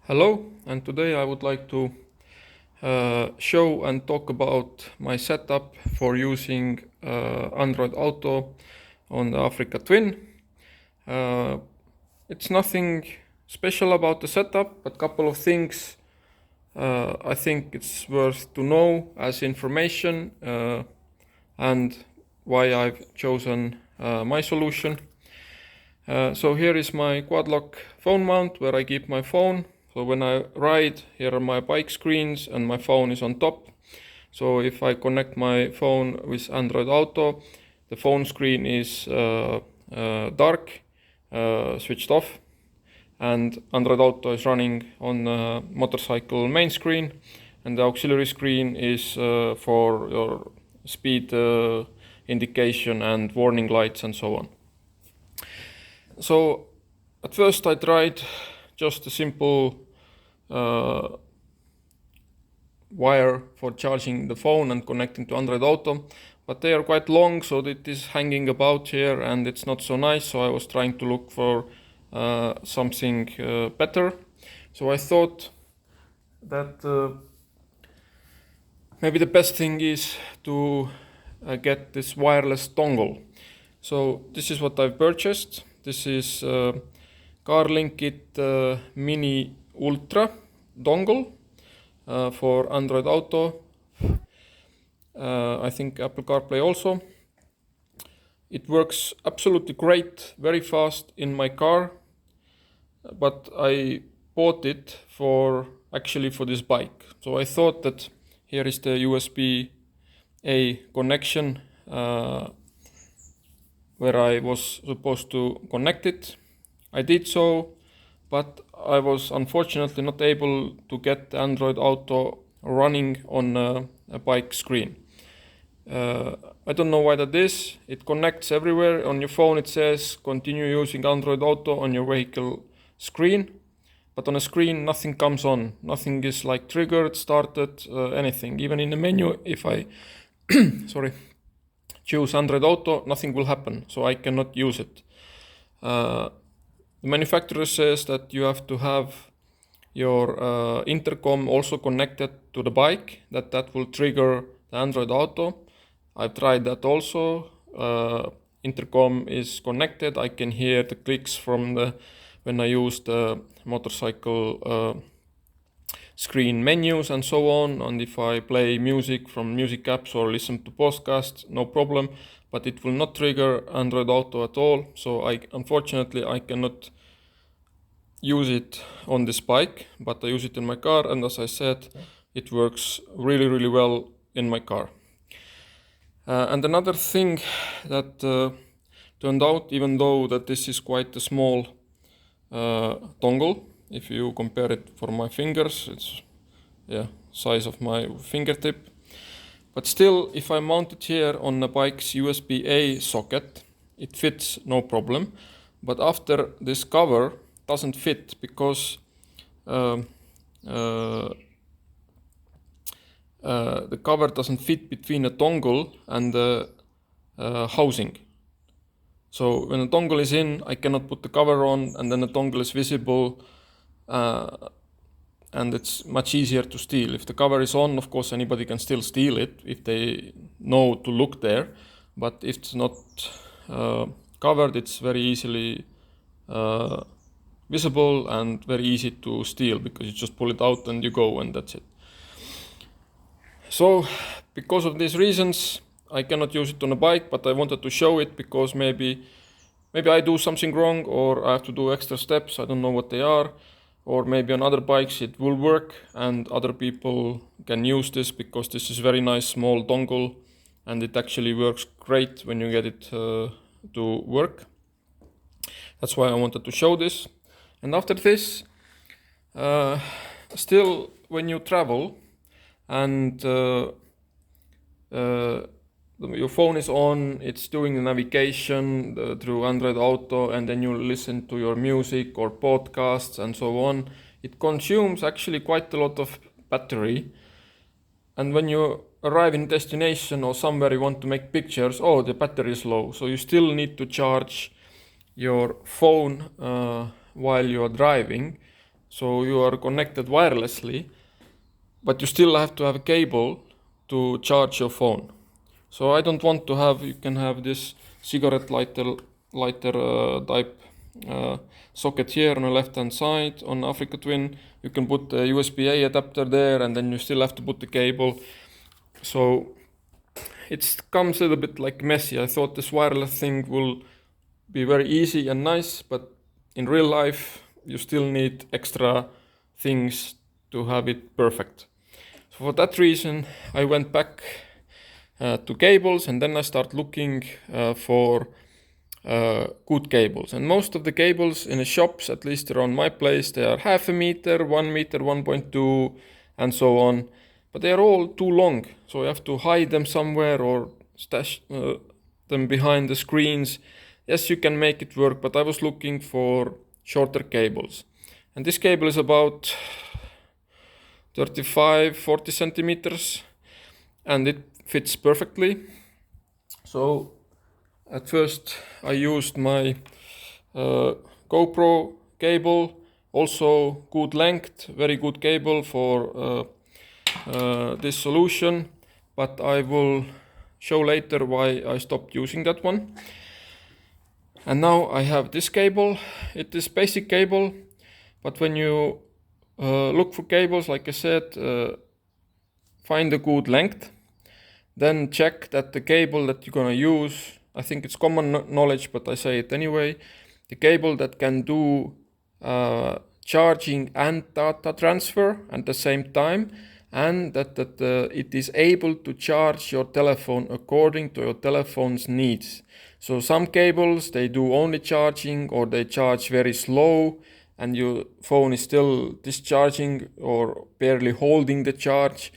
Hello, and today I would like to show and talk about my setup for using Android Auto on the Africa Twin. It's nothing special about the setup, but a couple of things I think it's worth to know as information and why I've chosen my solution. So here is my quad lock phone mount where I keep my phone. So when I ride, here are my bike screens and my phone is on top. So if I connect my phone with Android Auto, the phone screen is dark, switched off, and Android Auto is running on the motorcycle main screen, and the auxiliary screen is for your speed indication and warning lights and so on. So at first I tried just a simple wire for charging the phone and connecting to Android Auto, but they are quite long, so it is hanging about here and it's not so nice. So I was trying to look for something better. So I thought that maybe the best thing is to get this wireless dongle. So this is what I've purchased. This is CarLinkit Mini Ultra dongle for Android Auto. I think Apple CarPlay also. It works absolutely great, very fast in my car, but I bought it actually for this bike. So I thought that here is the USB-A connection where I was supposed to connect it. I did so, but I was unfortunately not able to get Android Auto running on a bike screen. I don't know why that is. It connects everywhere. On your phone it says continue using Android Auto on your vehicle screen, but on a screen nothing comes on. Nothing is like triggered, started, anything. Even in the menu, if I choose Android Auto, nothing will happen, so I cannot use it. The manufacturer says that you have to have your intercom also connected to the bike, that will trigger the Android Auto. I've tried that also. Intercom is connected. I can hear the clicks from when I use the motorcycle screen menus and so on, and if I play music from music apps or listen to podcasts, no problem, but it will not trigger Android Auto at all. So unfortunately I cannot use it on this bike, but I use it in my car, and as I said, it works really well in my car. And another thing that turned out, even though that this is quite a small dongle, if you compare it for my fingers, it's size of my fingertip. But still, if I mount it here on the bike's USB-A socket, it fits no problem. But after this cover doesn't fit because the cover doesn't fit between the dongle and the housing. So when the dongle is in, I cannot put the cover on, and then the dongle is visible, and it's much easier to steal. If the cover is on, of course anybody can still steal it if they know to look there, but if it's not covered, it's very easily visible and very easy to steal, because you just pull it out and you go, and that's it. So because of these reasons, I cannot use it on a bike, but I wanted to show it because maybe I do something wrong, or I have to do extra steps. I don't know what they are, or maybe on other bikes it will work and other people can use this, because this is very nice small dongle and it actually works great when you get it to work. That's why I wanted to show this. And after this, still when you travel and your phone is on, it's doing the navigation through Android Auto, and then you listen to your music or podcasts and so on. It consumes actually quite a lot of battery. And when you arrive in destination or somewhere you want to make pictures, the battery is low. So you still need to charge your phone while you are driving. so you are connected wirelessly, but you still have to have a cable to charge your phone. So I don't want to have, you can have this cigarette lighter type socket here on the left hand side on Africa Twin. You can put the USB-A adapter there, and then you still have to put the cable. So it comes a little bit like messy. I thought this wireless thing will be very easy and nice, but in real life you still need extra things to have it perfect. So for that reason I went back to cables, and then I start looking for good cables. And most of the cables in the shops, at least around my place, they are 0.5 meter, 1 meter, 1.2 and so on, but they are all too long, so you have to hide them somewhere or stash them behind the screens. Yes, you can make it work, but I was looking for shorter cables, and this cable is about 35-40 centimeters and it fits perfectly. So at first I used my GoPro cable, also good length, very good cable for this solution, but I will show later why I stopped using that one. And now I have this cable. It is basic cable, but when you look for cables, like I said, find a good length, then check that the cable that you're gonna use, I think it's common knowledge, but I say it anyway, the cable that can do charging and data transfer at the same time, and that it is able to charge your telephone according to your telephone's needs. So some cables, they do only charging, or they charge very slow and your phone is still discharging or barely holding the charge.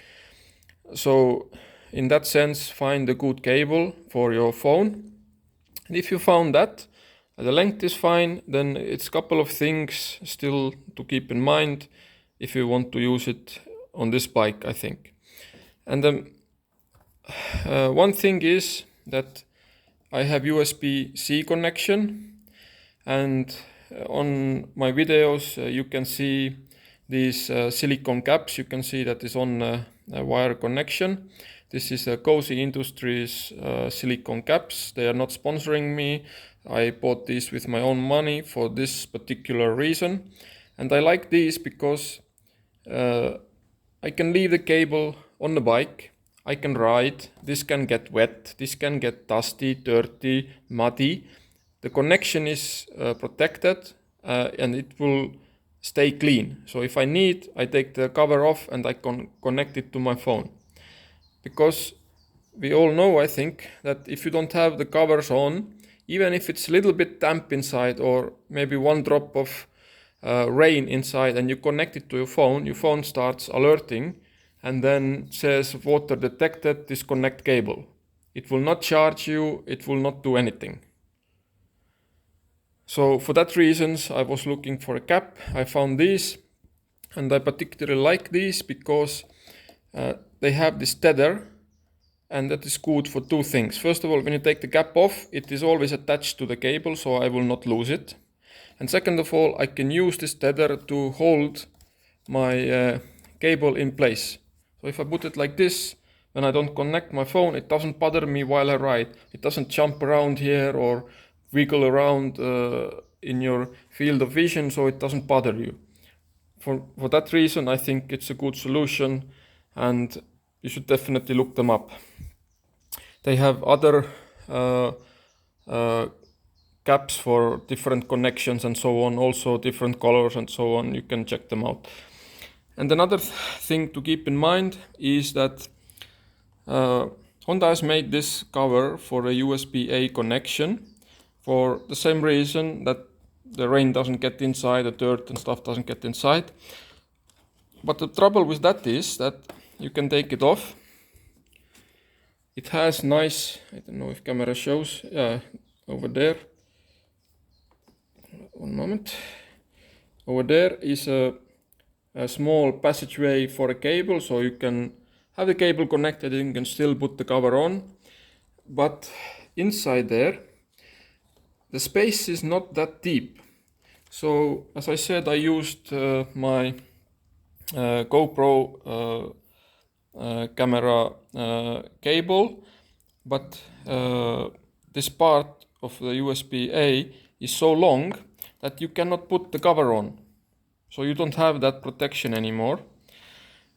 So in that sense, find a good cable for your phone. And if you found that, the length is fine, then it's a couple of things still to keep in mind if you want to use it on this bike, I think. And one thing is that I have USB-C connection, and on my videos you can see these silicone caps. You can see that is on a wire connection. This is a Cozy Industries silicone caps. They are not sponsoring me. I bought these with my own money for this particular reason. And I like these because I can leave the cable on the bike. I can ride. This can get wet. This can get dusty, dirty, muddy. The connection is protected and it will stay clean. So if I need, I take the cover off and I can connect it to my phone. Because we all know, I think, that if you don't have the covers on, even if it's a little bit damp inside or maybe one drop of rain inside and you connect it to your phone starts alerting and then says water detected, disconnect cable. It will not charge you, it will not do anything. So for that reasons I was looking for a cap. I found these, and I particularly like these because they have this tether, and that is good for two things. First of all, when you take the cap off, it is always attached to the cable, so I will not lose it. And second of all, I can use this tether to hold my cable in place. So if I put it like this, when I don't connect my phone, it doesn't bother me while I ride. It doesn't jump around here or wiggle around in your field of vision, so it doesn't bother you. For that reason, I think it's a good solution, and you should definitely look them up. They have other caps for different connections and so on, also different colors and so on. You can check them out. And another thing to keep in mind is that Honda has made this cover for a USB-A connection for the same reason that the rain doesn't get inside, the dirt and stuff doesn't get inside. But the trouble with that is that you can take it off. It has nice, I don't know if camera shows, over there. One moment. Over there is a small passageway for a cable, so you can have the cable connected and you can still put the cover on. But inside there, the space is not that deep. So as I said, I used my GoPro camera cable, but this part of the USB-A is so long that you cannot put the cover on. So you don't have that protection anymore.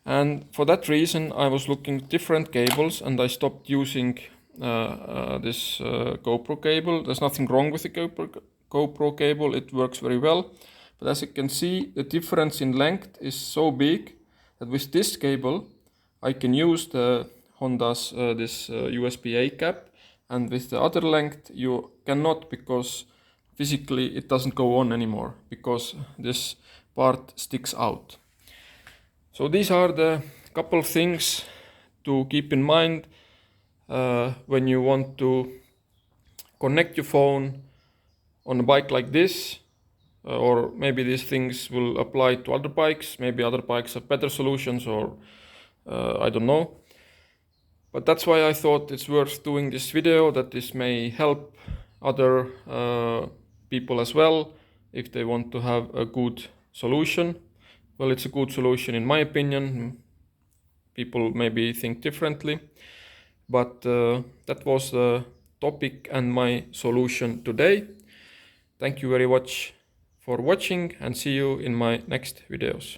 And for that reason, I was looking at different cables and I stopped using this GoPro cable. There's nothing wrong with the GoPro cable, it works very well. But as you can see, the difference in length is so big that with this cable, I can use the Honda's this USB-A cap, and with the other length you cannot, because physically it doesn't go on anymore because this part sticks out. So these are the couple of things to keep in mind when you want to connect your phone on a bike like this, or maybe these things will apply to other bikes. Maybe other bikes have better solutions, or I don't know. But that's why I thought it's worth doing this video, that this may help other people as well if they want to have a good solution. Well, it's a good solution in my opinion. People maybe think differently, but that was the topic and my solution today. Thank you very much for watching and see you in my next videos.